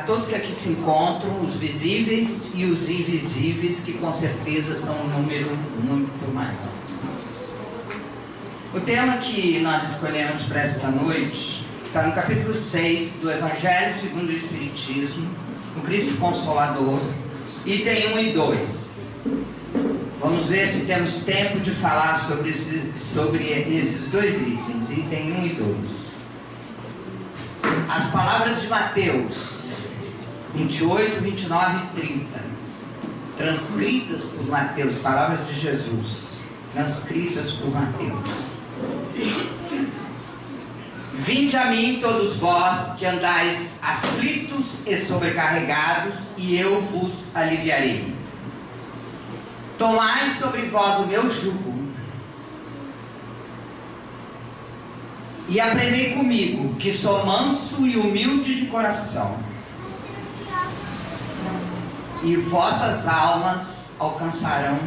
todos que aqui se encontram, os visíveis e os invisíveis, que com certeza são um número muito maior. O tema que nós escolhemos para esta noite está no capítulo 6 do Evangelho segundo o Espiritismo, o Cristo Consolador, item 1 e 2. Vamos ver se temos tempo de falar sobre esses dois itens, item 1 e 2. As palavras de Mateus 28, 29 e 30, transcritas por Mateus, palavras de Jesus, transcritas por Mateus. Vinde a mim todos vós que andais aflitos e sobrecarregados, e eu vos aliviarei. Tomai sobre vós o meu jugo, e aprendei comigo, que sou manso e humilde de coração, e vossas almas alcançarão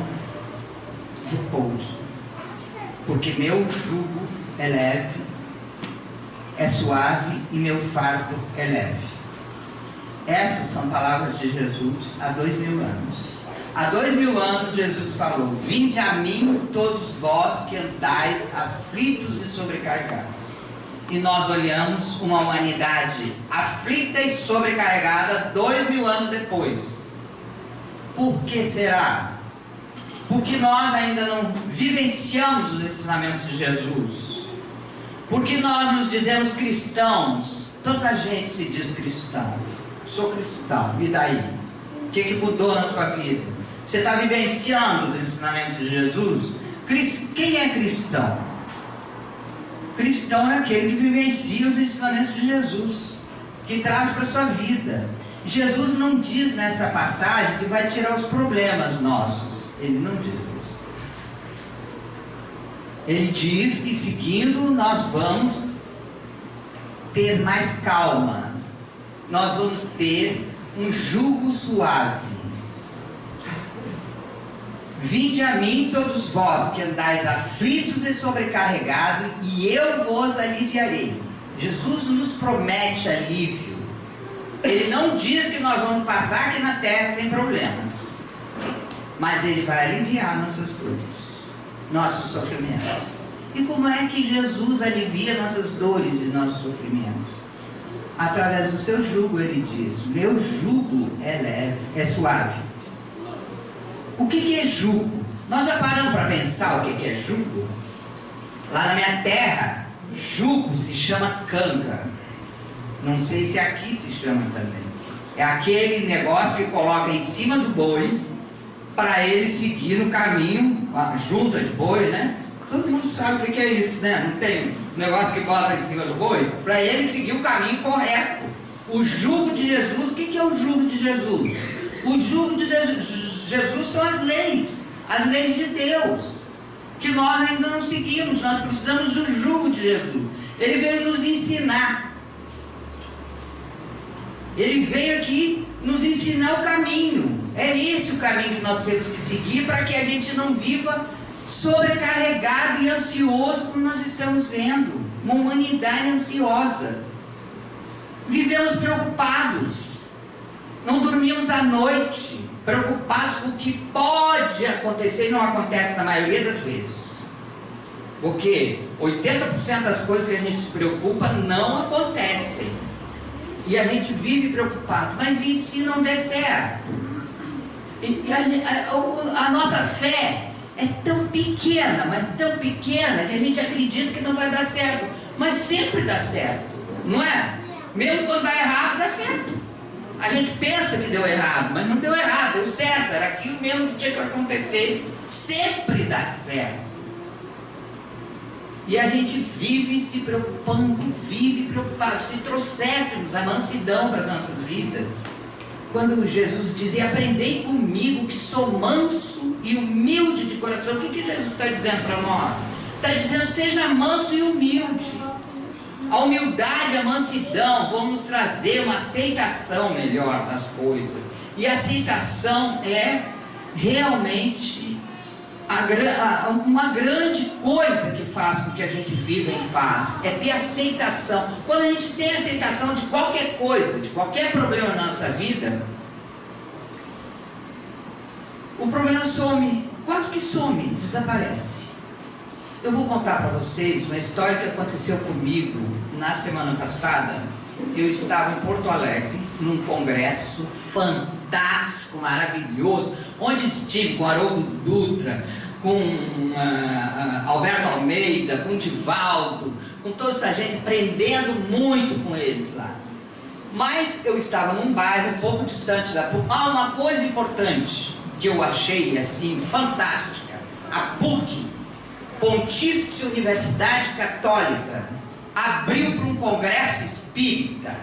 repouso, porque meu jugo é leve, é suave, e meu fardo é leve. Essas são palavras de Jesus há 2000 anos. Há 2000 anos Jesus falou: vinde a mim todos vós que andais aflitos e sobrecarregados. E nós olhamos uma humanidade aflita e sobrecarregada 2000 anos depois. Por que será? Porque nós ainda não vivenciamos os ensinamentos de Jesus. Porque nós nos dizemos cristãos. Tanta gente se diz cristão. Sou cristão, e daí? O que mudou na sua vida? Você está vivenciando os ensinamentos de Jesus? Quem é cristão? Cristão é aquele que vivencia os ensinamentos de Jesus, que traz para a sua vida. Jesus não diz nesta passagem que vai tirar os problemas nossos. Ele não diz isso. Ele diz que seguindo nós vamos ter mais calma. Nós vamos ter um jugo suave. Vinde a mim todos vós que andais aflitos e sobrecarregados, e eu vos aliviarei. Jesus nos promete alívio. Ele não diz que nós vamos passar aqui na terra sem problemas, mas Ele vai aliviar nossas dores, nossos sofrimentos. E como é que Jesus alivia nossas dores e nossos sofrimentos? Através do seu jugo. Ele diz: meu jugo é leve, é suave. O que é jugo? Nós já paramos para pensar o que é jugo? Lá na minha terra, jugo se chama canga. Não sei se aqui se chama também. É aquele negócio que coloca em cima do boi para ele seguir no caminho, a junta de boi, né? Todo mundo sabe o que é isso, né? Não tem um negócio que bota em cima do boi para ele seguir o caminho correto. O jugo de Jesus, o que é o jugo de Jesus? O jugo de Jesus são as leis de Deus, que nós ainda não seguimos. Nós precisamos do jugo de Jesus. Ele veio nos ensinar. Ele veio aqui nos ensinar o caminho. É esse o caminho que nós temos que seguir para que a gente não viva sobrecarregado e ansioso como nós estamos vendo. Uma humanidade ansiosa. Vivemos preocupados. Não dormimos à noite, preocupados com o que pode acontecer e não acontece na maioria das vezes. Porque 80% das coisas que a gente se preocupa não acontecem. E a gente vive preocupado. Mas e se não der certo? A nossa fé é tão pequena, mas tão pequena, que a gente acredita que não vai dar certo. Mas sempre dá certo, não é? Mesmo quando dá errado, dá certo. A gente pensa que deu errado, mas não deu errado, deu certo. Era aquilo mesmo que tinha que acontecer. Sempre dá certo. E a gente vive se preocupando, vive preocupado. Se trouxéssemos a mansidão para as nossas vidas, quando Jesus dizia: aprendei comigo que sou manso e humilde de coração. O que Jesus está dizendo para nós? Está dizendo: seja manso e humilde. A humildade, a mansidão vão nos trazer uma aceitação melhor das coisas. E a aceitação é realmente uma grande coisa que faz com que a gente viva em paz é ter aceitação. Quando a gente tem aceitação de qualquer coisa, de qualquer problema na nossa vida, o problema some, quase que some, desaparece. Eu vou contar para vocês uma história que aconteceu comigo na semana passada. Eu estava em Porto Alegre, num congresso fantástico, maravilhoso, onde estive com Haroldo Dutra, com Alberto Almeida, com Divaldo, com toda essa gente, aprendendo muito com eles lá. Mas eu estava num bairro um pouco distante da PUC. Uma coisa importante que eu achei assim fantástica: a PUC, Pontífice Universidade Católica, abriu para um congresso espírita.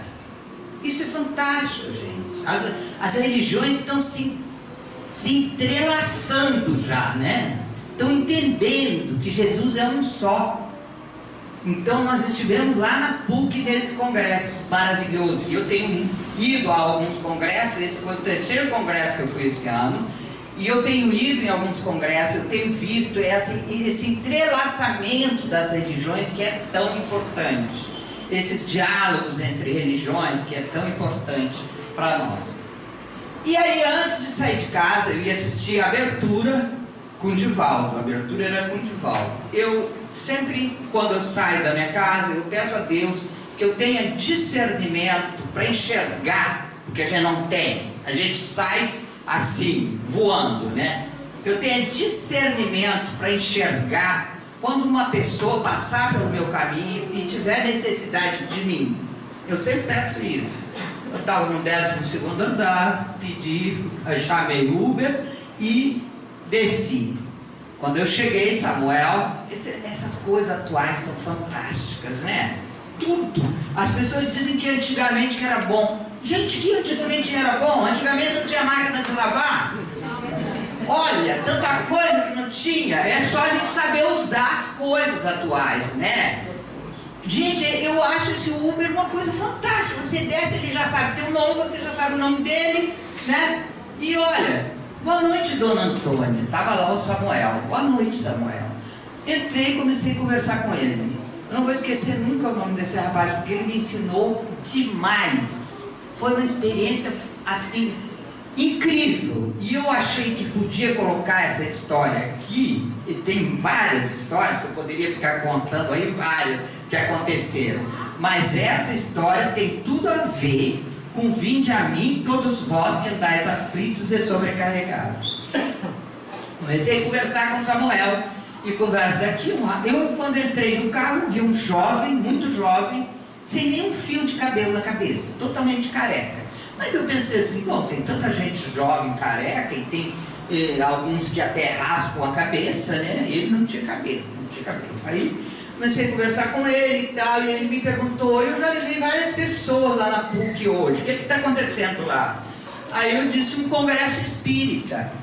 Isso é fantástico, gente. As religiões estão se entrelaçando já, né? Estão entendendo que Jesus é um só. Então nós estivemos lá na PUC nesse congresso maravilhoso. E eu tenho ido a alguns congressos. Esse foi o terceiro congresso que eu fui esse ano. E eu tenho ido em alguns congressos, eu tenho visto esse entrelaçamento das religiões que é tão importante. Esses diálogos entre religiões que é tão importante para nós. E aí, antes de sair de casa, eu ia assistir a abertura com o Divaldo. A abertura era com o Divaldo. Eu sempre, quando eu saio da minha casa, eu peço a Deus que eu tenha discernimento para enxergar, porque a gente não tem. A gente sai assim, voando, né? Eu tenho discernimento para enxergar quando uma pessoa passar pelo meu caminho e tiver necessidade de mim. Eu sempre peço isso. Eu estava no 12º andar, chamei Uber e desci. Quando eu cheguei, Samuel, essas coisas atuais são fantásticas, né? Tudo. As pessoas dizem que antigamente que era bom. Gente, que antigamente era bom? Antigamente não tinha máquina de lavar. Olha, tanta coisa que não tinha. É só a gente saber usar as coisas atuais, né? Gente, eu acho esse Uber uma coisa fantástica. Você desce, ele já sabe teu nome, você já sabe o nome dele, né? E olha, boa noite, dona Antônia. Tava lá o Samuel. Boa noite, Samuel. Entrei e comecei a conversar com ele. Eu não vou esquecer nunca o nome desse rapaz, porque ele me ensinou demais. Foi uma experiência, assim, incrível. E eu achei que podia colocar essa história aqui, e tem várias histórias que eu poderia ficar contando aí, várias que aconteceram. Mas essa história tem tudo a ver com vinde a mim todos vós que andais aflitos e sobrecarregados. Comecei a conversar com Samuel, e conversa daqui. Eu, quando entrei no carro, vi um jovem, muito jovem, sem nenhum fio de cabelo na cabeça, totalmente careca. Mas eu pensei assim, bom, tem tanta gente jovem careca, e tem alguns que até raspam a cabeça, né? Ele não tinha cabelo, não tinha cabelo. Aí comecei a conversar com ele e tal, e ele me perguntou, eu já levei várias pessoas lá na PUC hoje, o que está acontecendo lá? Aí eu disse, um congresso espírita.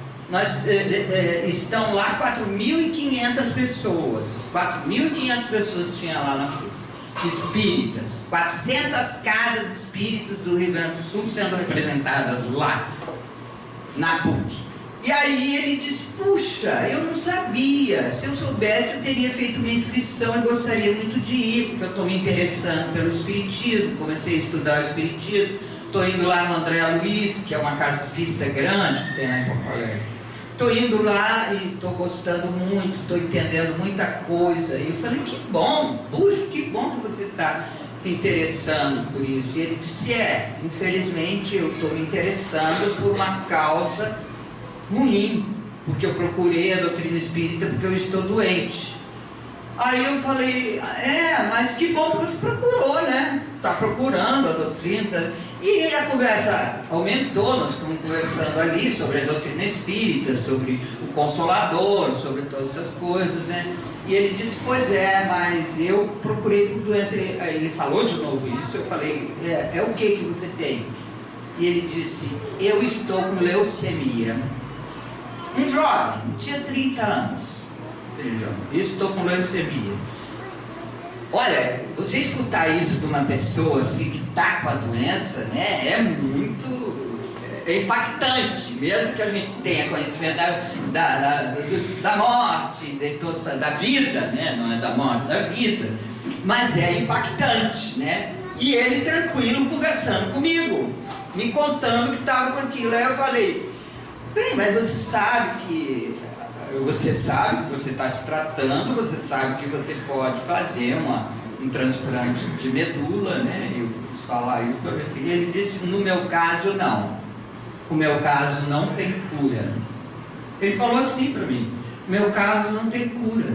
Estão lá 4.500 pessoas. 4.500 pessoas tinha lá na PUC. Espíritas, 400 casas espíritas do Rio Grande do Sul sendo representadas lá na PUC. E aí ele disse, puxa, eu não sabia, se eu soubesse eu teria feito minha inscrição e gostaria muito de ir, porque eu estou me interessando pelo espiritismo, comecei a estudar o espiritismo, estou indo lá no André Luiz, que é uma casa espírita grande que tem lá em Porto Alegre. Estou indo lá e estou gostando muito, estou entendendo muita coisa. E eu falei, que bom, puxa, que bom que você está se interessando por isso. E ele disse, infelizmente eu estou me interessando por uma causa ruim, porque eu procurei a doutrina espírita porque eu estou doente. Aí eu falei, mas que bom que você procurou, né? Está procurando a doutrina. E a conversa aumentou, nós estamos conversando ali sobre a doutrina espírita, sobre o Consolador, sobre todas essas coisas, né? E ele disse, pois mas eu procurei por doença. Ele falou de novo isso, eu falei, o que você tem? E ele disse, eu estou com leucemia. Um jovem, tinha 30 anos. Eu estou com leucemia. Olha, você escutar isso de uma pessoa assim que está com a doença, né? É muito é impactante, mesmo que a gente tenha conhecimento da morte, da vida, né? Não é da morte, da vida, mas é impactante, né? E ele tranquilo conversando comigo, me contando que estava com aquilo. Aí eu falei, bem, mas você sabe que você está se tratando, você sabe que você pode fazer um transplante de medula, né? Eu quis falar isso para ele. E ele disse, no meu caso não. O meu caso não tem cura. Ele falou assim para mim, o meu caso não tem cura.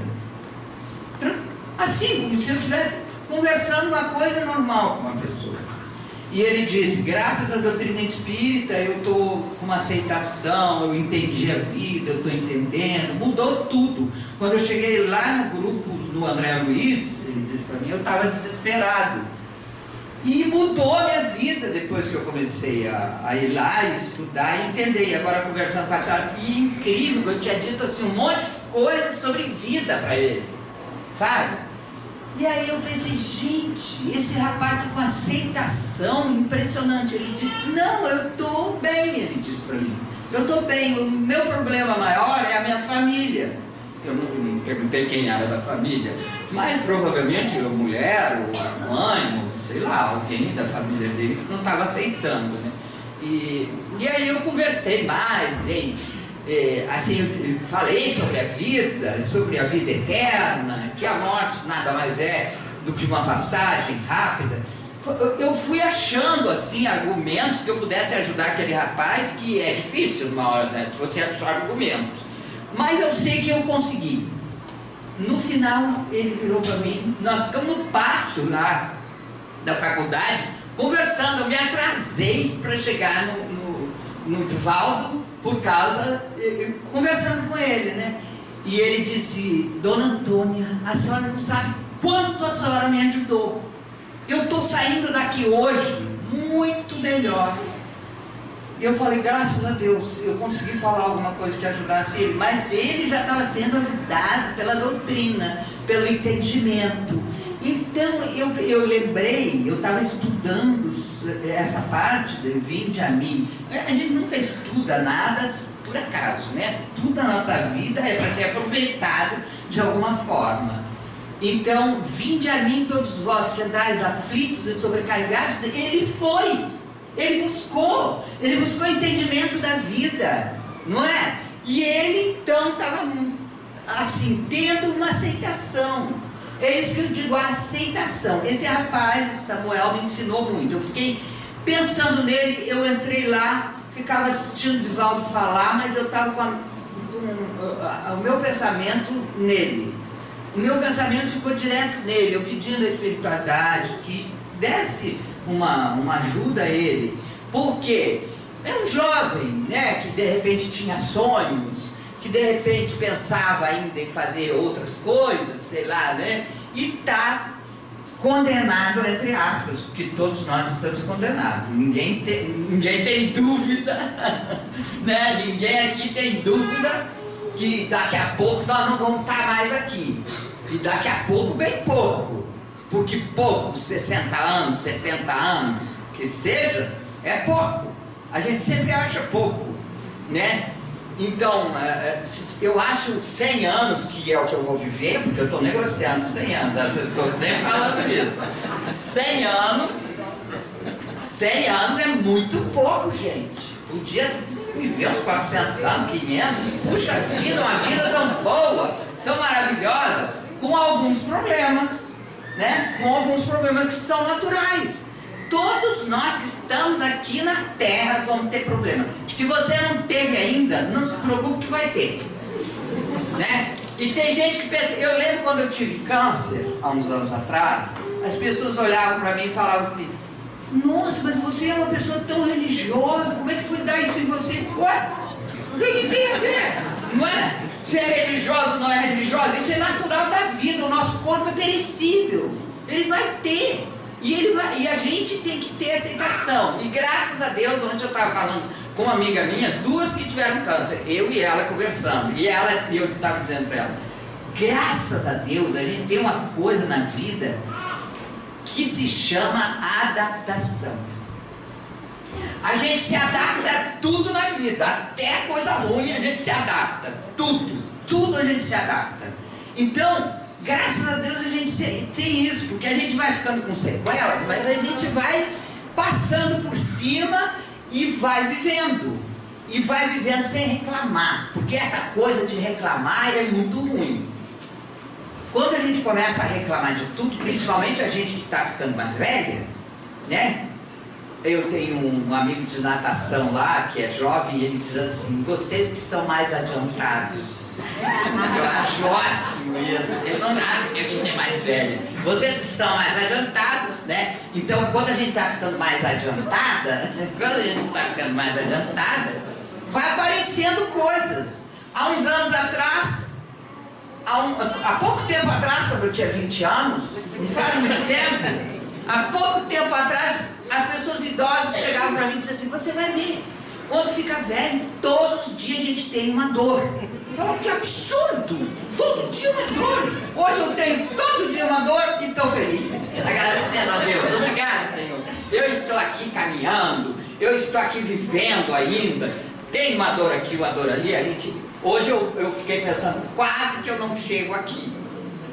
Assim, como se eu estivesse conversando uma coisa normal com uma pessoa. E ele disse, graças à doutrina espírita, eu estou com uma aceitação, eu entendi a vida, eu estou entendendo, mudou tudo. Quando eu cheguei lá no grupo do André Luiz, ele disse para mim, eu estava desesperado. E mudou a minha vida depois que eu comecei a ir lá e estudar e entender. E agora conversando com a senhora, e incrível, eu tinha dito assim um monte de coisa sobre vida para ele, sabe? E aí eu pensei, gente, esse rapaz está com uma aceitação impressionante. Ele disse, não, eu estou bem, ele disse para mim. Eu estou bem, o meu problema maior é a minha família. Eu não perguntei quem era da família, mas provavelmente a mulher, ou a mãe, ou sei lá, alguém da família dele que não estava aceitando, né? E aí eu conversei mais, assim, eu falei sobre a vida eterna, que a morte nada mais é do que uma passagem rápida. Eu fui achando, assim, argumentos que eu pudesse ajudar aquele rapaz, que é difícil numa hora dessa, você achar argumentos. Mas eu sei que eu consegui. No final, ele virou para mim, nós ficamos no pátio lá da faculdade, conversando. Eu me atrasei para chegar no Divaldo, por causa, conversando com ele, né? E ele disse, Dona Antônia, a senhora não sabe quanto a senhora me ajudou. Eu estou saindo daqui hoje muito melhor. Eu falei, graças a Deus, eu consegui falar alguma coisa que ajudasse ele, mas ele já estava sendo ajudado pela doutrina, pelo entendimento. Então eu lembrei, eu estava estudando essa parte de vinde a mim. A gente nunca estuda nada por acaso, né? Tudo na nossa vida é para ser aproveitado de alguma forma. Então, vinde a mim todos vós que andais aflitos e sobrecarregados. Ele buscou entendimento da vida, não é? E ele então estava assim, tendo uma aceitação. É isso que eu digo, a aceitação. Esse rapaz, Samuel, me ensinou muito. Eu fiquei pensando nele, eu entrei lá, ficava assistindo o Divaldo falar, mas eu estava com o meu pensamento nele. O meu pensamento ficou direto nele, eu pedindo a espiritualidade que desse uma ajuda a ele, porque é um jovem, né, que de repente tinha sonhos, que de repente pensava ainda em fazer outras coisas, sei lá, né, e está condenado, entre aspas, porque todos nós estamos condenados, ninguém tem dúvida, né, ninguém aqui tem dúvida que daqui a pouco nós não vamos estar mais aqui, e daqui a pouco bem pouco, porque pouco, 60 anos, 70 anos, que seja, é pouco. A gente sempre acha pouco, né? Então, eu acho 100 anos, que é o que eu vou viver, porque eu estou negociando 100 anos, eu estou sempre falando isso. 100 anos é muito pouco, gente. Podia viver uns 400 anos, 500, puxa vida, uma vida tão boa, tão maravilhosa, com alguns problemas. Né? Com alguns problemas que são naturais. Todos nós que estamos aqui na Terra vamos ter problema. Se você não teve ainda, não se preocupe que vai ter, né? E tem gente que pensa, eu lembro quando eu tive câncer, há uns anos atrás, as pessoas olhavam para mim e falavam assim, nossa, mas você é uma pessoa tão religiosa, como é que foi dar isso em você? Ué, o que tem a ver? Não é? Se é religioso ou não é religioso, isso é natural da vida, o nosso corpo é perecível, ele vai ter, e a gente tem que ter aceitação. E graças a Deus, ontem eu estava falando com uma amiga minha, duas que tiveram câncer, eu e ela conversando, e eu estava dizendo para ela, graças a Deus, a gente tem uma coisa na vida que se chama adaptação. A gente se adapta a tudo na vida, até coisa ruim a gente se adapta, tudo a gente se adapta. Então, graças a Deus a gente tem isso, porque a gente vai ficando com sequelas, mas a gente vai passando por cima e vai vivendo sem reclamar, porque essa coisa de reclamar é muito ruim. Quando a gente começa a reclamar de tudo, principalmente a gente que está ficando mais velha, né? Eu tenho um amigo de natação lá, que é jovem, e ele diz assim: vocês que são mais adiantados. Eu acho ótimo isso. Eu não acho que a gente é mais velha. Vocês que são mais adiantados, né? Então, quando a gente está ficando mais adiantada, vai aparecendo coisas. Há uns anos atrás, há pouco tempo atrás, quando eu tinha 20 anos, não faz muito tempo, há pouco tempo atrás, as pessoas idosas chegavam para mim e diziam assim: você vai ver, quando fica velho, todos os dias a gente tem uma dor. Eu falo: que absurdo! Todo dia uma dor. Hoje eu tenho todo dia uma dor e estou feliz, agradecendo a Deus. Obrigado, Senhor. Eu estou aqui caminhando, eu estou aqui vivendo ainda. Tem uma dor aqui, uma dor ali. Hoje eu fiquei pensando, quase que eu não chego aqui,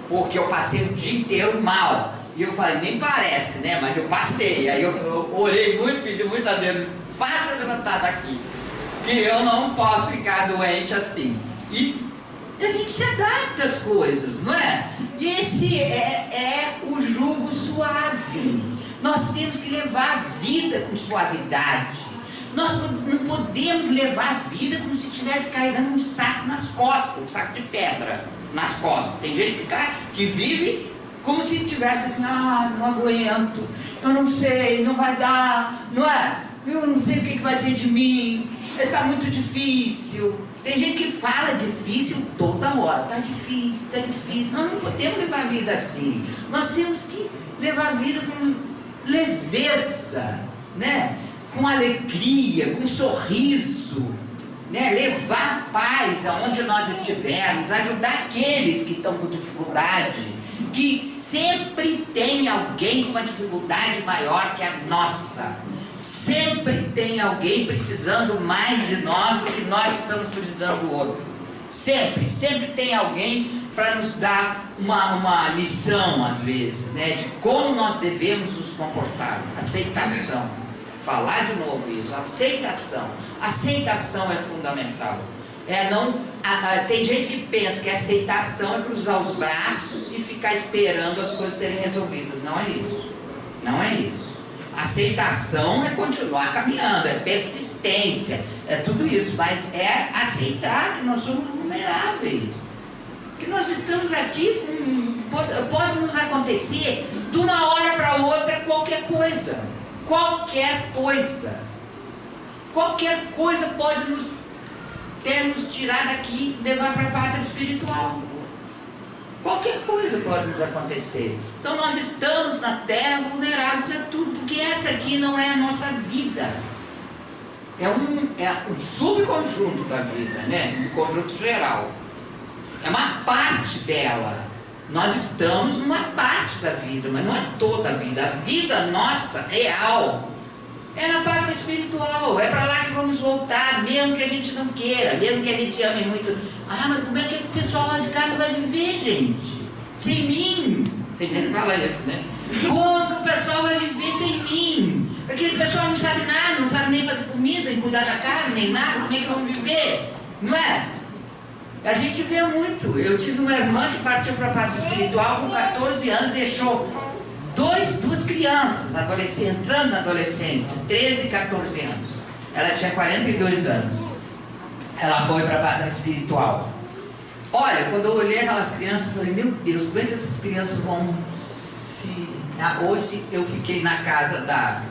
porque eu passei o dia inteiro mal. E eu falei: nem parece, né? Mas eu passei. Aí eu orei muito, pedi muito a Deus: faça levantar daqui, que eu não posso ficar doente assim. E a gente se adapta às coisas, não é? E esse é o jugo suave. Nós temos que levar a vida com suavidade. Nós não podemos levar a vida como se estivesse carregando um saco nas costas, um saco de pedra nas costas. Tem gente que vive como se tivesse assim: ah, não aguento, eu não sei, não vai dar, não é? Eu não sei o que vai ser de mim, está muito difícil. Tem gente que fala difícil toda hora: está difícil, está difícil. Nós não podemos levar a vida assim. Nós temos que levar a vida com leveza, né? Com alegria, com sorriso, né? Levar paz aonde nós estivermos, ajudar aqueles que estão com dificuldade, que sempre tem alguém com uma dificuldade maior que a nossa. Sempre tem alguém precisando mais de nós do que nós estamos precisando do outro. Sempre tem alguém para nos dar uma lição, às vezes, né? De como nós devemos nos comportar. Aceitação. Falar de novo isso. Aceitação é fundamental. Tem gente que pensa que a aceitação é cruzar os braços e ficar esperando as coisas serem resolvidas. Não é isso. Não é isso. Aceitação é continuar caminhando, é persistência, é tudo isso, mas é aceitar que nós somos vulneráveis, que nós estamos aqui, pode nos acontecer de uma hora para outra qualquer coisa pode nos tirar daqui e levar para a pátria espiritual. Qualquer coisa pode nos acontecer. Então nós estamos na terra vulneráveis a tudo, porque essa aqui não é a nossa vida. É um subconjunto da vida, né? Um conjunto geral. É uma parte dela. Nós estamos numa parte da vida, mas não é toda a vida. A vida nossa, real, é na parte espiritual. É para lá que vamos voltar, mesmo que a gente não queira, mesmo que a gente ame muito. Ah, mas como é que o pessoal lá de casa vai viver, gente? Sem mim. Tem gente que fala isso, né? Como que o pessoal vai viver sem mim? Aquele pessoal não sabe nada, não sabe nem fazer comida, nem cuidar da casa, nem nada. Como é que vão viver? Não é? A gente vê muito. Eu tive uma irmã que partiu para a parte espiritual com 14 anos, deixou duas crianças, entrando na adolescência, 13 e 14 anos. Ela tinha 42 anos. Ela foi para a pátria espiritual. Olha, quando eu olhei aquelas crianças, eu falei: meu Deus, como é que essas crianças vão se... Hoje eu fiquei na casa da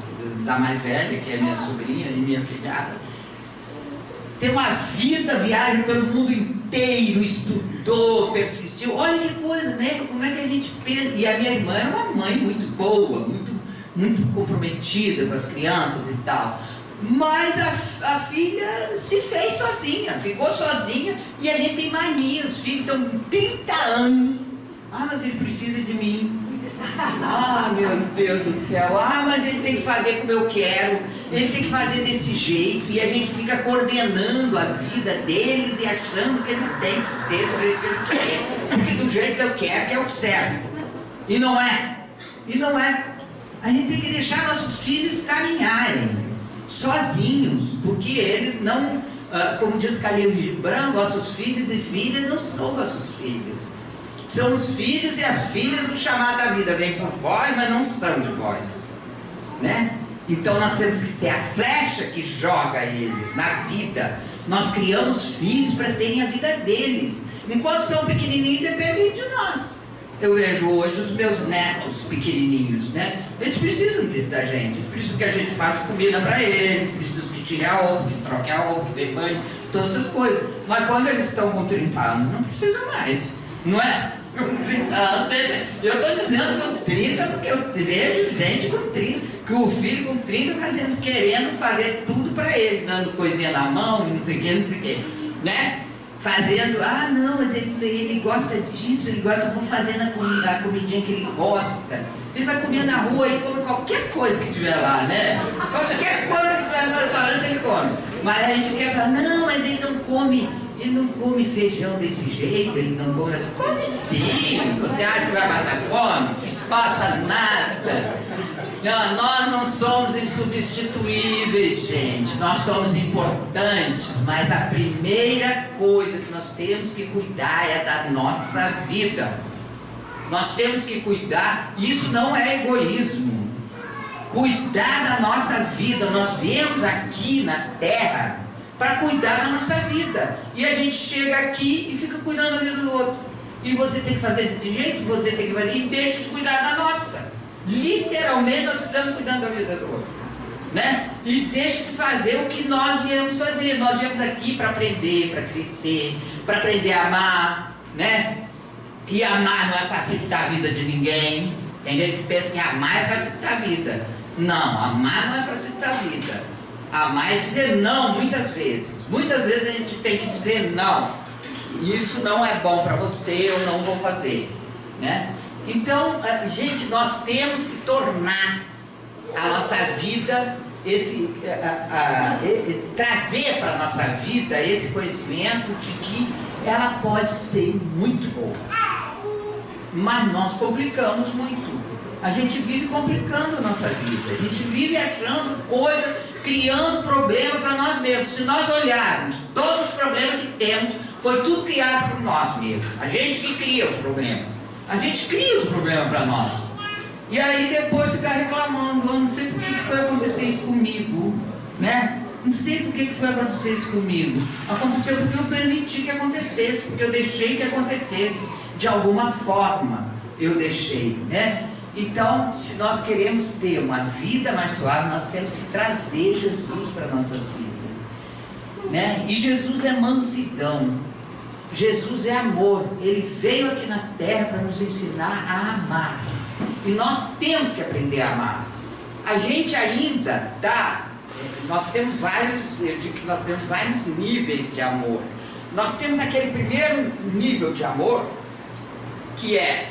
mais velha, que é minha sobrinha e minha filhada. Tem uma vida, viagem pelo mundo inteiro, estudou, persistiu. Olha que coisa, né? Como é que a gente pensa? E a minha irmã era uma mãe muito boa, muito comprometida com as crianças e tal. Mas a filha se fez sozinha, ficou sozinha, e a gente tem mania, os filhos estão 30 anos. Ah, mas ele precisa de mim. Ah, meu Deus do céu, mas ele tem que fazer como eu quero, ele tem que fazer desse jeito, e a gente fica coordenando a vida deles e achando que eles têm que ser do jeito que eles querem, porque do jeito que eu quero que é o certo. E não é. A gente tem que deixar nossos filhos caminharem sozinhos, porque eles não, como diz Khalil Gibran, vossos filhos e filhas não são vossos filhos. São os filhos e as filhas do chamado da vida, vêm por vós, mas não são de vós, né? Então nós temos que ser a flecha que joga eles na vida. Nós criamos filhos para terem a vida deles. Enquanto são pequenininhos, dependem de nós. Eu vejo hoje os meus netos pequenininhos, né? Eles precisam da gente, eles precisam que a gente faça comida para eles, precisam que tire a roupa, que troque a roupa, que dê banho, todas essas coisas. Mas quando eles estão com 30 anos, não precisam mais, não é? Com 30 anos, eu estou dizendo com 30 porque eu vejo gente com 30, que o filho com 30 querendo fazer tudo para ele, dando coisinha na mão, não sei o que, né? Fazendo, não, mas ele gosta disso, ele gosta, eu vou fazendo a comidinha que ele gosta. Ele vai comer na rua e come qualquer coisa que tiver lá, né? Qualquer coisa que tiver no restaurante ele come. Mas a gente quer falar, não, mas ele não come feijão desse jeito, ele não come assim. Come sim, você acha que vai passar fome? Passa nada. Não, nós não somos insubstituíveis, gente. Nós somos importantes, mas a primeira coisa que nós temos que cuidar é da nossa vida. Nós temos que cuidar, isso não é egoísmo. Cuidar da nossa vida. Nós viemos aqui na terra para cuidar da nossa vida. E a gente chega aqui e fica cuidando da vida do outro. E você tem que fazer desse jeito, você tem que fazer, e deixa de cuidar da nossa. Literalmente nós estamos cuidando da vida do outro, né? E deixa de fazer o que nós viemos fazer. Nós viemos aqui para aprender, para crescer, para aprender a amar, né? E amar não é facilitar a vida de ninguém. Tem gente que pensa que amar é facilitar a vida. Não, amar não é facilitar a vida. Amar é dizer não muitas vezes. Muitas vezes a gente tem que dizer não. Isso não é bom para você, eu não vou fazer, né? Então, gente, nós temos que tornar a nossa vida, trazer para a nossa vida esse conhecimento de que ela pode ser muito boa. Mas nós complicamos muito. A gente vive complicando a nossa vida. A gente vive achando coisa, criando problema para nós mesmos. Se nós olharmos todos os problemas que temos, foi tudo criado por nós mesmos. A gente que cria os problemas. A gente cria os problemas para nós. E aí depois fica reclamando, não sei por que foi acontecer isso comigo, né? Não sei por que foi acontecer isso comigo. Aconteceu porque eu permiti que acontecesse, porque eu deixei que acontecesse. De alguma forma eu deixei, né? Então, se nós queremos ter uma vida mais suave, nós temos que trazer Jesus para a nossa vida, né? E Jesus é mansidão. Jesus é amor. Ele veio aqui na terra para nos ensinar a amar. E nós temos que aprender a amar. A gente ainda nós temos vários, eu digo que nós temos vários níveis de amor. Nós temos aquele primeiro nível de amor, que é: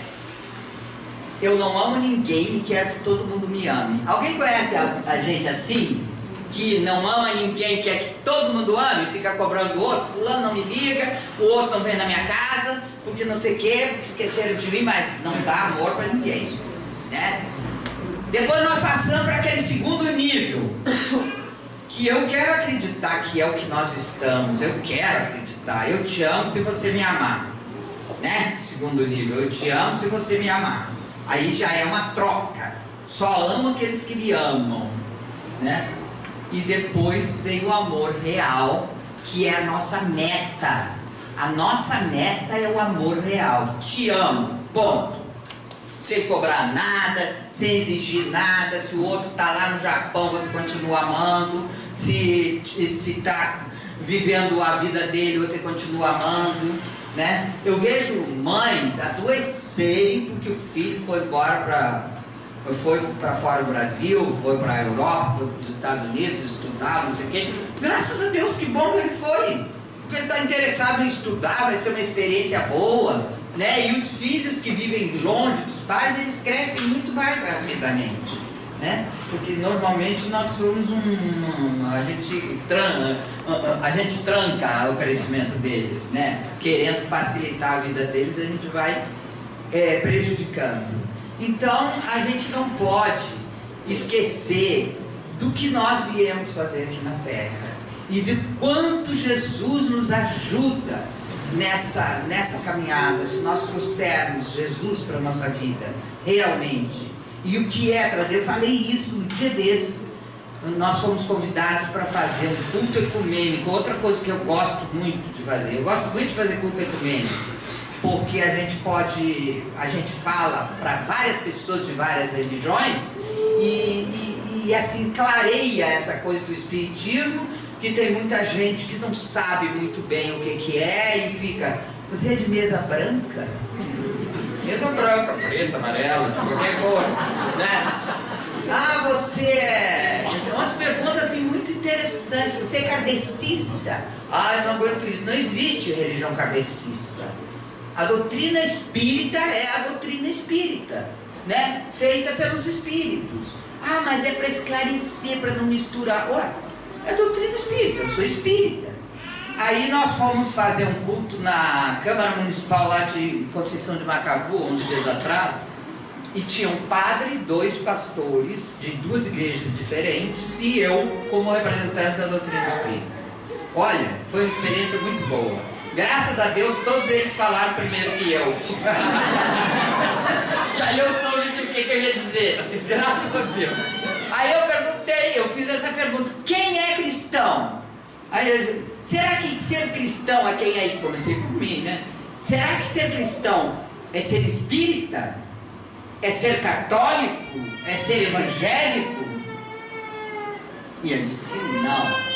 eu não amo ninguém e quero que todo mundo me ame. Alguém conhece a gente assim? Que não ama ninguém, quer que todo mundo ame, fica cobrando o outro, fulano não me liga, o outro não vem na minha casa, porque não sei o que, porque esqueceram de mim, mas não dá amor para ninguém, né? Depois nós passamos para aquele segundo nível, que eu quero acreditar que é o que nós estamos, eu quero acreditar, eu te amo se você me amar, né? Segundo nível, eu te amo se você me amar. Aí já é uma troca, só amo aqueles que me amam, né? E depois vem o amor real, que é a nossa meta. A nossa meta é o amor real. Te amo, ponto. Sem cobrar nada, sem exigir nada. Se o outro está lá no Japão, você continua amando. Se está vivendo a vida dele, você continua amando, né? Eu vejo mães adoecerem porque o filho foi embora para fora do Brasil, foi para a Europa, foi para os Estados Unidos, estudar, não sei o quê. Graças a Deus, que bom que ele foi. porque ele está interessado em estudar, vai ser uma experiência boa, né? E os filhos que vivem longe dos pais, eles crescem muito mais rapidamente, né? Porque normalmente nós somos a gente tranca o crescimento deles, né? Querendo facilitar a vida deles, a gente vai prejudicando. Então a gente não pode esquecer do que nós viemos fazer aqui na Terra e de quanto Jesus nos ajuda nessa caminhada, se nós trouxermos Jesus para a nossa vida, realmente. E o que é trazer? Eu falei isso um dia desses, nós fomos convidados para fazer um culto ecumênico, outra coisa que eu gosto muito de fazer. Eu gosto muito de fazer culto ecumênico, porque a gente fala para várias pessoas de várias religiões e assim clareia essa coisa do espiritismo, que tem muita gente que não sabe muito bem o que é e fica, você é de mesa branca? Mesa branca, preta, amarela, de qualquer cor, né? Ah, você é... umas perguntas assim muito interessantes. Você é kardecista? Ah, eu não aguento isso. Não existe religião kardecista. A doutrina espírita é a doutrina espírita, né? Feita pelos espíritos. Ah, mas é para esclarecer, para não misturar. Ué, é doutrina espírita, eu sou espírita. Aí nós fomos fazer um culto na Câmara Municipal lá de Conceição de Macabu, uns dias atrás, e tinha um padre, 2 pastores de 2 igrejas diferentes e eu como representante da doutrina espírita. Olha, foi uma experiência muito boa. Graças a Deus todos eles falaram primeiro que eu. Já eu soube o que eu ia dizer. Graças a Deus. Aí eu fiz essa pergunta: quem é cristão? Aí eu, será que ser cristão é quem é isso? Comecei por mim, né? Será que ser cristão é ser espírita? É ser católico? É ser evangélico? E eu disse: não.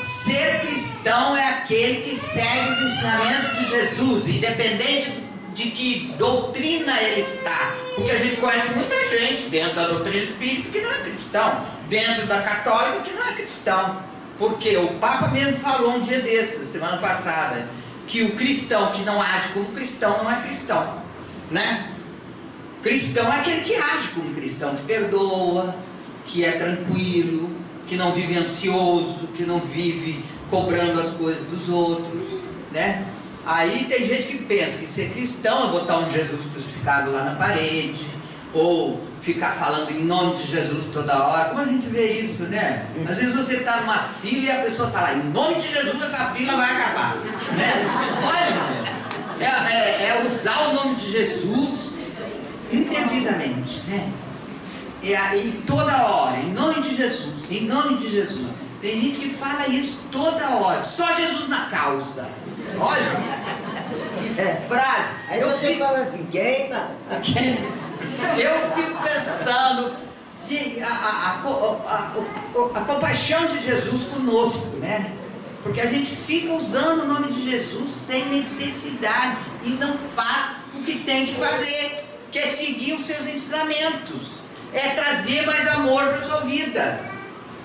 Ser cristão é aquele que segue os ensinamentos de Jesus, independente de que doutrina ele está. Porque a gente conhece muita gente dentro da doutrina espírita que não é cristão, dentro da católica que não é cristão. Porque o Papa mesmo falou um dia desses, semana passada, que o cristão que não age como cristão não é cristão, né? Cristão é aquele que age como cristão, que perdoa, que é tranquilo, que não vive ansioso, que não vive cobrando as coisas dos outros, né? Aí tem gente que pensa que ser cristão é botar um Jesus crucificado lá na parede, ou ficar falando em nome de Jesus toda hora. Como a gente vê isso, né? Às vezes você está numa fila e a pessoa está lá, em nome de Jesus essa fila vai acabar, né? Olha, é usar o nome de Jesus indevidamente, né? E aí toda hora, em nome de Jesus, em nome de Jesus. Tem gente que fala isso toda hora, só Jesus na causa. Olha, frase. Aí você fala assim, quem? Eu fico pensando a compaixão de Jesus conosco, né? Porque a gente fica usando o nome de Jesus sem necessidade e não faz o que tem que fazer, que é seguir os seus ensinamentos, é trazer mais amor para a sua vida,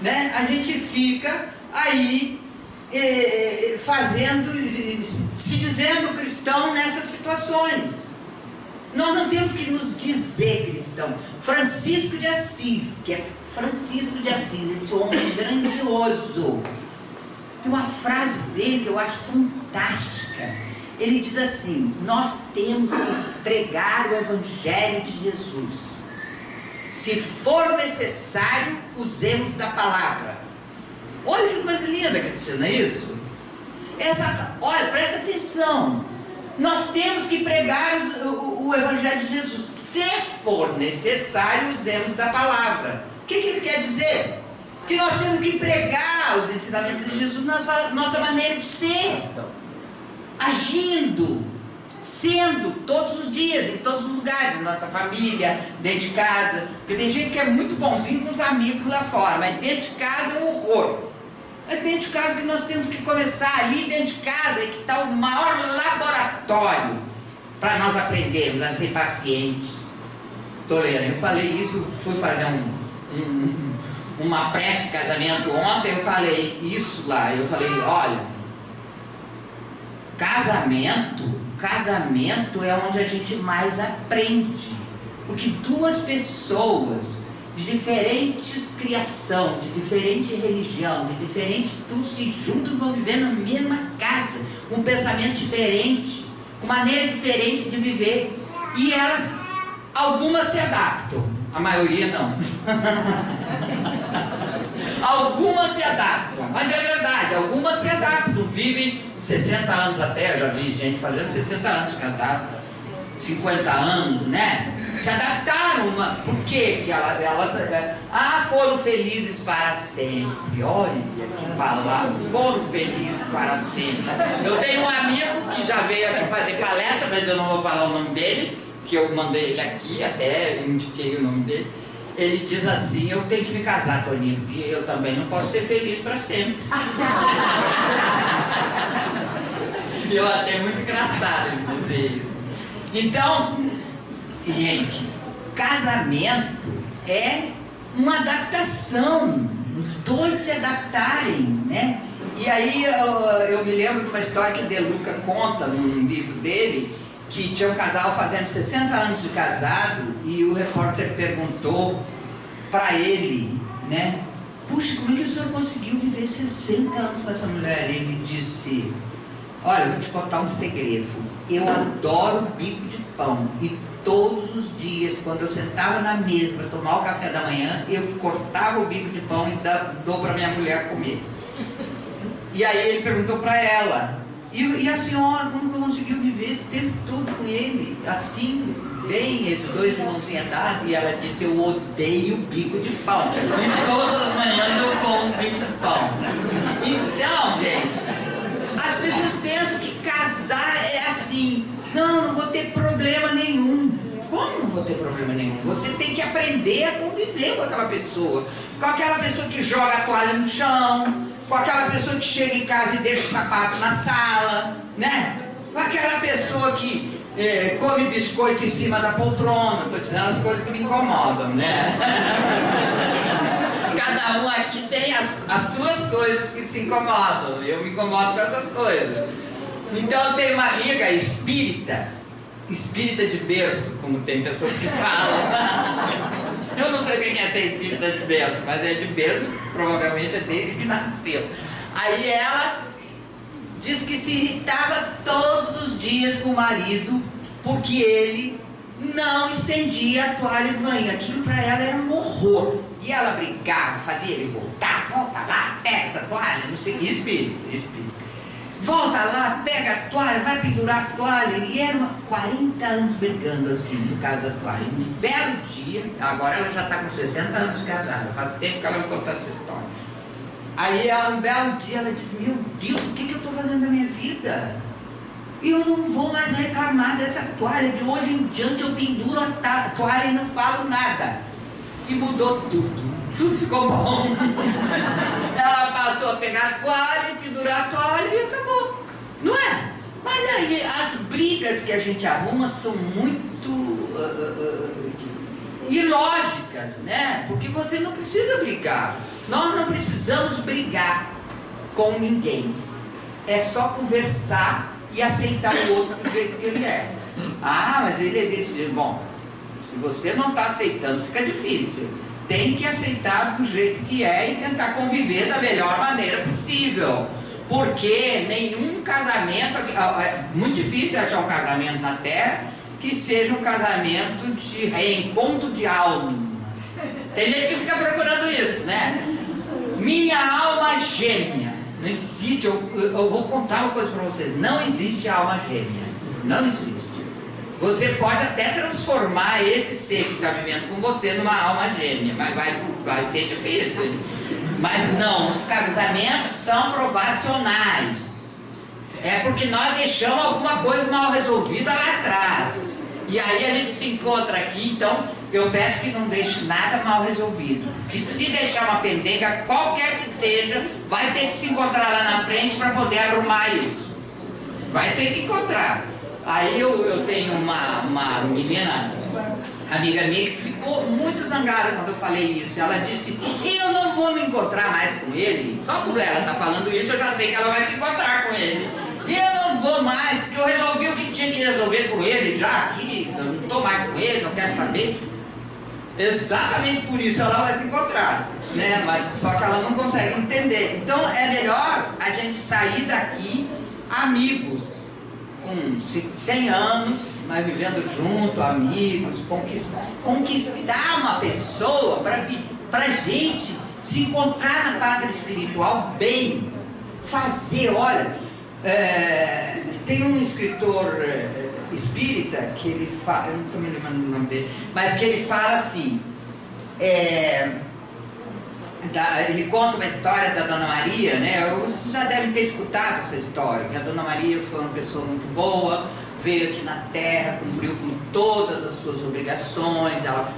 né? A gente fica aí se dizendo cristão nessas situações. Nós não temos que nos dizer cristão. Francisco de Assis, que é Francisco de Assis, esse homem grandioso, tem uma frase dele que eu acho fantástica. Ele diz assim: nós temos que pregar o Evangelho de Jesus. Se for necessário, usemos da palavra. Olha que coisa linda, Cristina, não é isso? Olha, presta atenção. Nós temos que pregar o Evangelho de Jesus. Se for necessário, usemos da palavra. O que ele quer dizer? Que nós temos que pregar os ensinamentos de Jesus na nossa maneira de ser, agindo, sendo, todos os dias, em todos os lugares, na nossa família, dentro de casa. Porque tem gente que é muito bonzinho com os amigos lá fora, mas dentro de casa é um horror. É dentro de casa que nós temos que começar. Ali dentro de casa é que está o maior laboratório para nós aprendermos a ser pacientes, tolerantes. Eu falei isso, fui fazer uma prece de casamento ontem, eu falei isso lá. Eu falei, olha, casamento é onde a gente mais aprende. Porque duas pessoas de diferentes criação, de diferente religião, de diferente tudo, se juntam e vão viver na mesma casa, com um pensamento diferente, com maneira diferente de viver. E elas, algumas se adaptam, a maioria não. Algumas se adaptam, mas é verdade, algumas se adaptam, vivem 60 anos até, eu já vi gente fazendo 60 anos de casado, 50 anos, né? Se adaptaram, por quê? Que elas foram felizes para sempre. Olha que palavra, foram felizes para sempre. Eu tenho um amigo que já veio aqui fazer palestra, mas eu não vou falar o nome dele, que eu mandei ele aqui, até indiquei o nome dele. Ele diz assim, eu tenho que me casar, Toninho, porque eu também não posso ser feliz para sempre. Eu achei muito engraçado ele dizer isso. Então, gente, casamento é uma adaptação, os dois se adaptarem, né? E aí eu me lembro de uma história que De Luca conta num livro dele, que tinha um casal fazendo 60 anos de casado e o repórter perguntou para ele, né? Puxa, como é que o senhor conseguiu viver 60 anos com essa mulher? Ele disse, olha, eu vou te contar um segredo, eu adoro bico de pão e todos os dias, quando eu sentava na mesa para tomar o café da manhã, eu cortava o bico de pão e dou para minha mulher comer. E aí ele perguntou para ela, e a senhora, como que conseguiu viver esse tempo todo com ele? Assim, bem, esses dois de mãozinha dada? E ela disse, eu odeio bico de pão. E todas as manhãs eu como bico de pão. Então, gente, as pessoas pensam que casar é assim, não vou ter problema nenhum. Como não vou ter problema nenhum? Você tem que aprender a conviver com aquela pessoa. Com aquela pessoa que joga a toalha no chão, com aquela pessoa que chega em casa e deixa o sapato na sala, né? Com aquela pessoa que come biscoito em cima da poltrona. Estou dizendo as coisas que me incomodam, né? Cada um aqui tem as suas coisas que se incomodam. Eu me incomodo com essas coisas. Então eu tenho uma amiga espírita de berço, como tem pessoas que falam. Eu não sei o que é ser espírita de berço, mas é de berço, provavelmente é desde que nasceu. Aí ela diz que se irritava todos os dias com o marido, porque ele não estendia a toalha de banho. Aquilo para ela era um horror. E ela brigava, fazia ele voltar, volta lá, pega essa toalha, não sei o que, espírita. Volta lá, pega a toalha, vai pendurar a toalha. E eram 40 anos brigando assim, no caso da toalha. Um belo dia, agora ela já está com 60 anos de casada, faz tempo que ela me contou essa história. Aí um belo dia ela disse, meu Deus, o que eu estou fazendo na minha vida? E eu não vou mais reclamar dessa toalha, de hoje em diante eu penduro a toalha e não falo nada. E mudou tudo ficou bom. Ela passou a pegar a toalha, pendurar a toalha e acabou, não é? Mas aí as brigas que a gente arruma são muito ilógicas, né? Porque você não precisa brigar. Nós não precisamos brigar com ninguém. É só conversar e aceitar o outro do jeito que ele é. Ah, mas ele é desse jeito. Bom, se você não está aceitando, fica difícil. Tem que aceitar do jeito que é e tentar conviver da melhor maneira possível. Porque nenhum casamento, é muito difícil achar um casamento na Terra que seja um casamento de reencontro de alma. Tem gente que fica procurando isso, né? Minha alma gêmea. Não existe, eu vou contar uma coisa para vocês. Não existe alma gêmea. Não existe. Você pode até transformar esse ser que está vivendo com você numa alma gêmea, mas vai ter diferença. Mas não, os casamentos são provacionais. É porque nós deixamos alguma coisa mal resolvida lá atrás. E aí a gente se encontra aqui, então eu peço que não deixe nada mal resolvido. Que se deixar uma pendenga, qualquer que seja, vai ter que se encontrar lá na frente para poder arrumar isso. Vai ter que encontrar. Aí eu tenho uma menina amiga minha que ficou muito zangada quando eu falei isso. Ela disse, eu não vou me encontrar mais com ele. Só por ela estar falando isso, eu já sei que ela vai se encontrar com ele. E eu não vou mais, porque eu resolvi o que tinha que resolver com ele já aqui. Eu não estou mais com ele, não quero saber. Exatamente por isso ela vai se encontrar, né? Mas só que ela não consegue entender. Então é melhor a gente sair daqui amigos, com 100 anos, mas vivendo junto, amigos, conquistar uma pessoa para a gente se encontrar na pátria espiritual bem, fazer, olha, tem um escritor espírita que ele fala, eu não estou me lembrando o nome dele, mas que ele fala assim, ele conta uma história da Dona Maria, né? Vocês já devem ter escutado essa história, que a Dona Maria foi uma pessoa muito boa, veio aqui na Terra, cumpriu com todas as suas obrigações, ela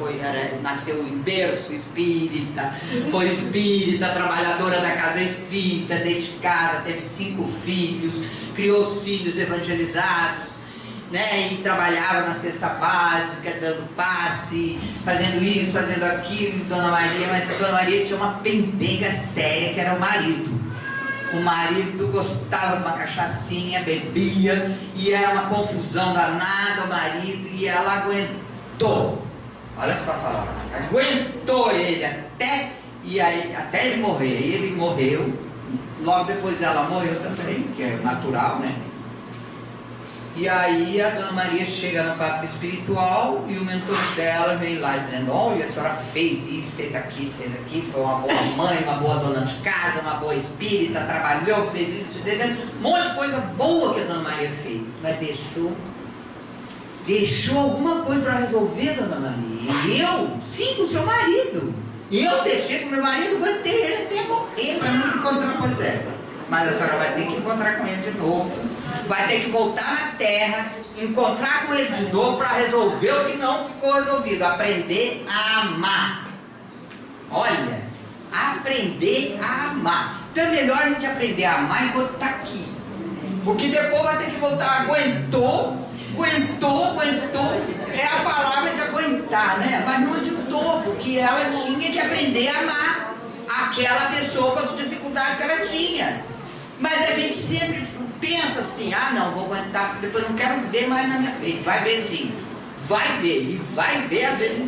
nasceu em berço espírita, foi espírita, trabalhadora da casa espírita, dedicada, teve 5 filhos, criou os filhos evangelizados, né, e trabalhava na cesta básica, dando passe, fazendo isso, fazendo aquilo, Dona Maria, mas a Dona Maria tinha uma pendenga séria, que era o marido. O marido gostava de uma cachaçinha, bebia, e era uma confusão danada o marido, e ela aguentou, olha só a palavra, aguentou ele até ele morrer. Ele morreu, logo depois ela morreu também, que é natural, né? E aí a Dona Maria chega na pátria espiritual e o mentor dela vem lá dizendo, olha, a senhora fez isso, fez aquilo, foi uma boa mãe, uma boa dona de casa, uma boa espírita, trabalhou, fez isso, um monte de coisa boa que a Dona Maria fez, mas deixou alguma coisa para resolver, Dona Maria. E eu, sim, com o seu marido. E eu deixei com o meu marido, aguentei ele até morrer para não encontrar com você. Mas a senhora vai ter que encontrar com ele de novo, vai ter que voltar na Terra, encontrar com ele de novo para resolver o que não ficou resolvido, aprender a amar. Olha, aprender a amar. Então é melhor a gente aprender a amar enquanto está aqui, porque depois vai ter que voltar. Aguentou, é a palavra de aguentar, né? Mas não adiantou, porque ela tinha que aprender a amar aquela pessoa com as dificuldades que ela tinha. Mas a gente sempre pensa assim, não, vou aguentar, porque depois não quero ver mais na minha frente. Vai ver sim, vai ver, e vai ver às vezes em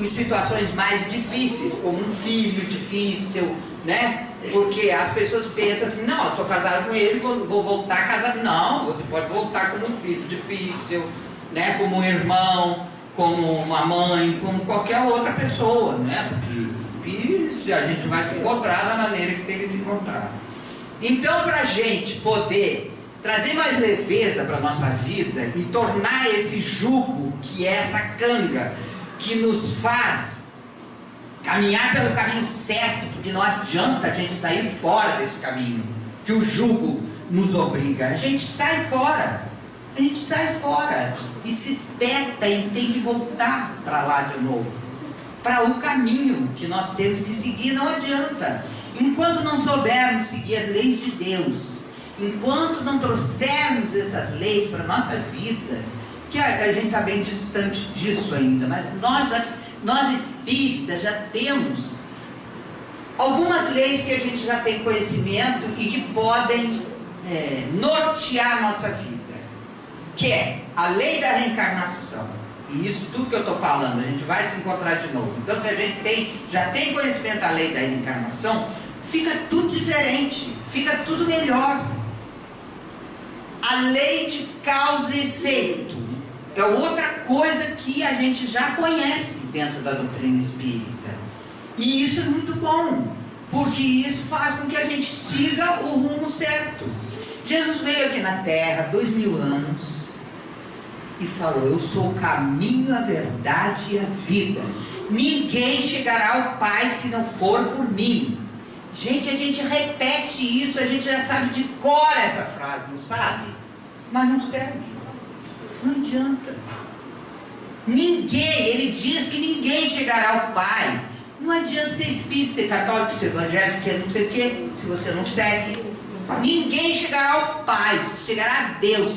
situações mais difíceis, como um filho difícil, né? Porque as pessoas pensam assim, não, eu sou casado com ele, vou voltar casado. Não, você pode voltar como um filho difícil, né? Como um irmão, como uma mãe, como qualquer outra pessoa, né? Porque a gente vai se encontrar da maneira que tem que se encontrar. Então, para a gente poder trazer mais leveza para a nossa vida e tornar esse jugo, que é essa canga, que nos faz caminhar pelo caminho certo, porque não adianta a gente sair fora desse caminho, que o jugo nos obriga. A gente sai fora e se espeta e tem que voltar para lá de novo, para o caminho que nós temos que seguir. Não adianta. Enquanto não soubermos seguir as leis de Deus, enquanto não trouxermos essas leis para a nossa vida, que a gente está bem distante disso ainda, mas nós espíritas já temos algumas leis que a gente já tem conhecimento e que podem nortear a nossa vida, que é a lei da reencarnação. E isso tudo que eu estou falando, a gente vai se encontrar de novo. Então, se a gente já tem conhecimento da lei da reencarnação, fica tudo diferente, fica tudo melhor. A lei de causa e efeito é outra coisa que a gente já conhece dentro da doutrina espírita. E isso é muito bom, porque isso faz com que a gente siga o rumo certo. Jesus veio aqui na Terra 2000 anos e falou, eu sou o caminho, a verdade e a vida. Ninguém chegará ao Pai se não for por mim. Gente, a gente repete isso, a gente já sabe de cor essa frase, não sabe? Mas não serve, não adianta. Ninguém, ele diz que ninguém chegará ao Pai. Não adianta ser espírita, ser católico, ser evangélico, ser não sei o quê, se você não segue. Ninguém chegará ao Pai, chegará a Deus,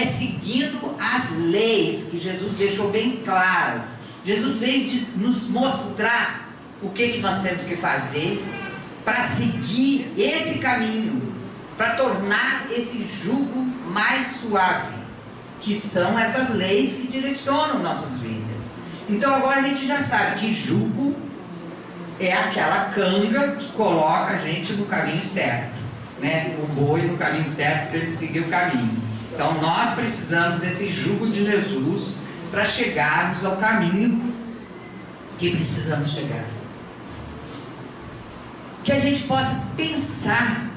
seguindo as leis que Jesus deixou bem claras. Jesus veio nos mostrar o que nós temos que fazer para seguir esse caminho, para tornar esse jugo mais suave, que são essas leis que direcionam nossas vidas. Então agora a gente já sabe que jugo é aquela canga que coloca a gente no caminho certo, né? O boi no caminho certo para ele seguir o caminho. Então nós precisamos desse jugo de Jesus para chegarmos ao caminho que precisamos chegar. Que a gente possa pensar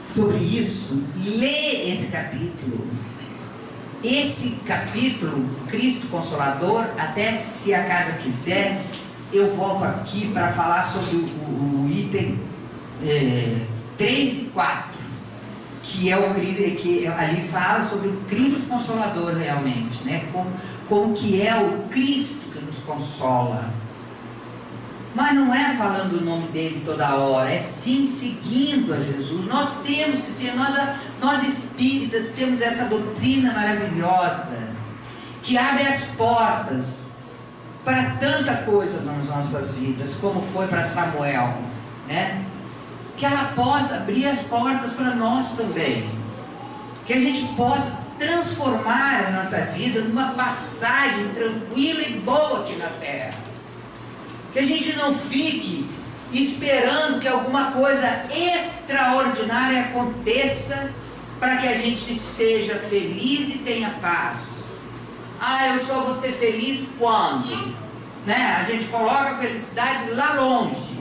sobre isso, ler esse capítulo. Esse capítulo, Cristo Consolador, até se a casa quiser, eu volto aqui para falar sobre o item 3 e 4, que é o que ali fala sobre o Cristo Consolador realmente, né? Como que é o Cristo que nos consola. Mas não é falando o nome dele toda hora, é sim seguindo a Jesus. Nós temos que ser, nós espíritas temos essa doutrina maravilhosa, que abre as portas para tanta coisa nas nossas vidas, como foi para Samuel, né? Que ela possa abrir as portas para nós também, que a gente possa transformar a nossa vida numa passagem tranquila e boa aqui na terra. Que a gente não fique esperando que alguma coisa extraordinária aconteça para que a gente seja feliz e tenha paz. Eu só vou ser feliz quando? Né? A gente coloca a felicidade lá longe.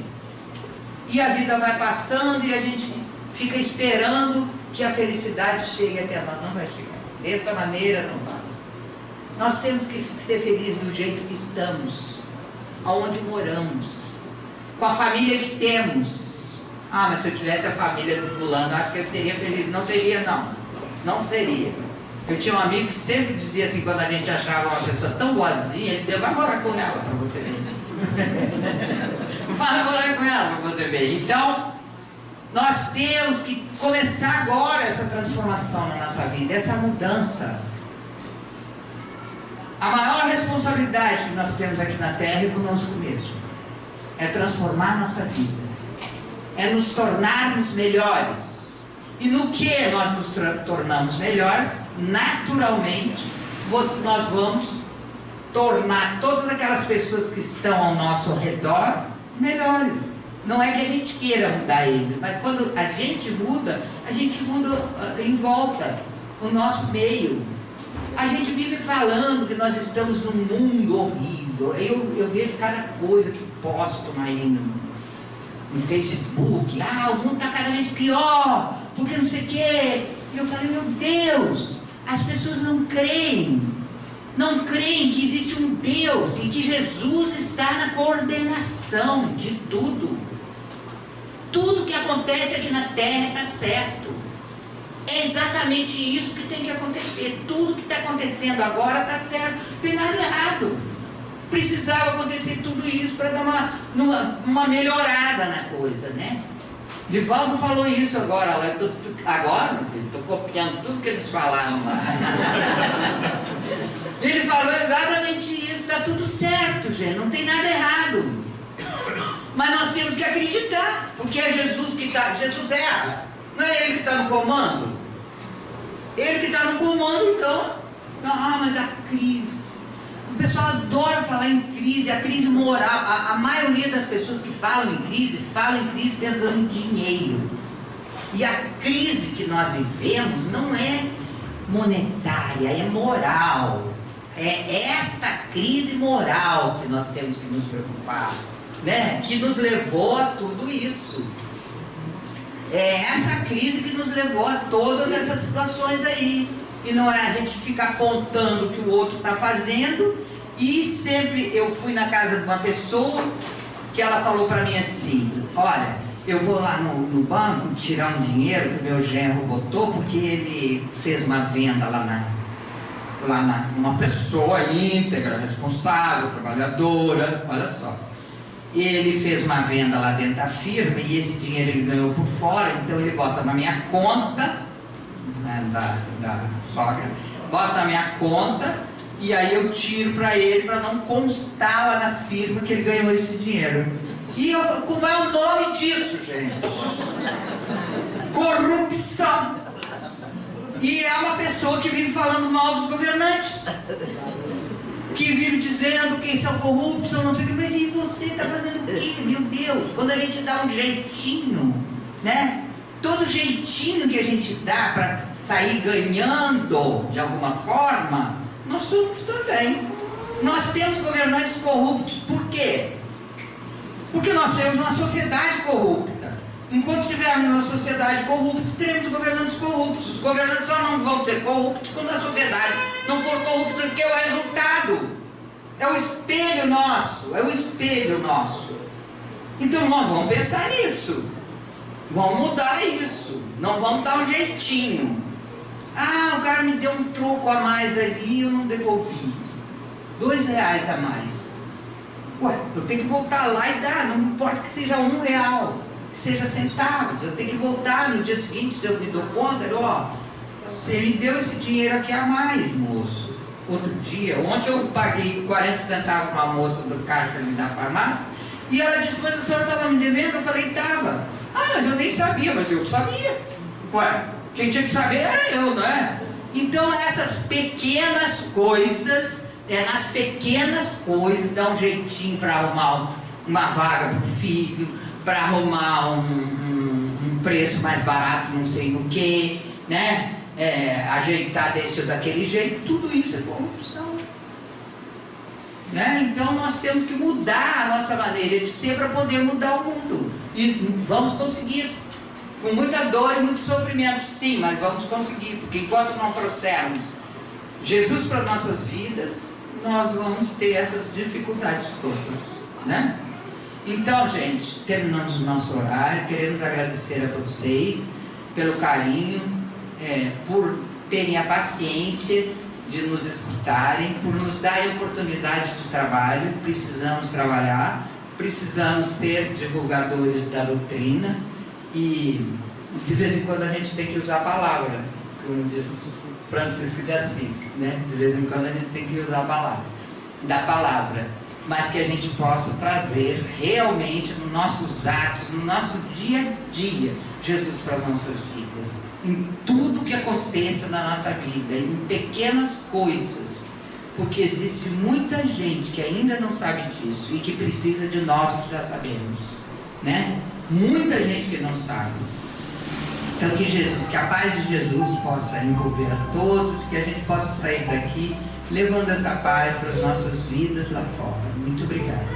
E a vida vai passando e a gente fica esperando que a felicidade chegue até nós. Não vai chegar. Dessa maneira não vai. Nós temos que ser felizes do jeito que estamos, aonde moramos, com a família que temos. Mas se eu tivesse a família do fulano, acho que eu seria feliz. Não seria, não. Não seria. Eu tinha um amigo que sempre dizia assim, quando a gente achava uma pessoa tão boazinha, ele dizia, vai morar com ela para você ver. Vai morar com ela para você ver. Então, nós temos que começar agora essa transformação na nossa vida, essa mudança. A maior responsabilidade que nós temos aqui na Terra é conosco mesmo. É transformar a nossa vida. É nos tornarmos melhores. E no que nós nos tornamos melhores, naturalmente, nós vamos tornar todas aquelas pessoas que estão ao nosso redor melhores. Não é que a gente queira mudar eles, mas quando a gente muda em volta, o nosso meio. A gente vive falando que nós estamos num mundo horrível. Eu vejo cada coisa que postam aí no Facebook. O mundo está cada vez pior, porque não sei o quê. E eu falei, meu Deus, as pessoas não creem que existe um Deus e que Jesus está na coordenação de tudo. Tudo que acontece aqui na Terra está certo. É exatamente isso que tem que acontecer. Tudo que está acontecendo agora está certo, não tem nada errado. Precisava acontecer tudo isso para dar uma melhorada na coisa, né? Divaldo falou isso agora. Agora, meu filho, estou copiando tudo que eles falaram lá. Ele falou exatamente isso. Está tudo certo, gente, não tem nada errado. Mas nós temos que acreditar, porque é Jesus que está. Jesus não é ele que está no comando? Ele que está no comando, então. Mas a crise. O pessoal adora falar em crise, a crise moral. A maioria das pessoas que falam em crise pensando em dinheiro. E a crise que nós vivemos não é monetária, é moral. É esta crise moral que nós temos que nos preocupar, né? Que nos levou a tudo isso. É essa crise que nos levou a todas essas situações aí. E não é a gente ficar apontando o que o outro está fazendo. E sempre eu fui na casa de uma pessoa que ela falou para mim assim, olha, eu vou lá no banco tirar um dinheiro que o meu genro botou, porque ele fez uma venda uma pessoa íntegra, responsável, trabalhadora, olha só. ele fez uma venda lá dentro da firma e esse dinheiro ele ganhou por fora, então ele bota na minha conta, né, da sogra, bota na minha conta e aí eu tiro para ele para não constar lá na firma que ele ganhou esse dinheiro. E como é o nome disso, gente? Corrupção. E é uma pessoa que vive falando mal dos governantes, que vive dizendo que são corruptos, não sei o que, mas e você está fazendo o quê? Meu Deus, quando a gente dá um jeitinho, né? Todo jeitinho que a gente dá para sair ganhando de alguma forma, nós somos também. Nós temos governantes corruptos, por quê? Porque nós temos uma sociedade corrupta. Enquanto tivermos uma sociedade corrupta, teremos governantes corruptos. Os governantes só não vão ser corruptos quando a sociedade não for corrupta, porque é o resultado. É o espelho nosso. É o espelho nosso. Então nós vamos pensar nisso. Vamos mudar isso. Não vamos dar um jeitinho. Ah, o cara me deu um troco a mais ali e eu não devolvi. R$2 a mais. Ué, eu tenho que voltar lá e dar. Não importa que seja R$1. Que seja centavos, eu tenho que voltar no dia seguinte, se eu me dou conta, ó, você me deu esse dinheiro aqui a mais, moço. Outro dia, ontem eu paguei 40 centavos para uma moça do caixa ali da farmácia, e ela disse, mas a senhora estava me devendo? Eu falei, estava. Ah, mas eu nem sabia, mas eu sabia. Ué, quem tinha que saber era eu, não é? Então essas pequenas coisas, nas pequenas coisas, dá um jeitinho para arrumar uma vaga para o filho, para arrumar um preço mais barato, não sei no que, né? Ajeitar desse ou daquele jeito, tudo isso é corrupção. Né? Então nós temos que mudar a nossa maneira de ser para poder mudar o mundo. E vamos conseguir, com muita dor e muito sofrimento, sim, mas vamos conseguir, porque enquanto não trouxermos Jesus para nossas vidas, nós vamos ter essas dificuldades todas, né? Então, gente, terminamos o nosso horário, queremos agradecer a vocês pelo carinho, por terem a paciência de nos escutarem, por nos darem oportunidade de trabalho. Precisamos trabalhar, precisamos ser divulgadores da doutrina e de vez em quando a gente tem que usar a palavra, como diz Francisco de Assis, né? De vez em quando a gente tem que usar a palavra, da palavra, mas que a gente possa trazer realmente nos nossos atos, no nosso dia a dia, Jesus para as nossas vidas, em tudo que aconteça na nossa vida, em pequenas coisas, porque existe muita gente que ainda não sabe disso e que precisa de nós que já sabemos, né? Muita gente que não sabe. Então que a paz de Jesus possa envolver a todos, que a gente possa sair daqui levando essa paz para as nossas vidas lá fora. Muito obrigado.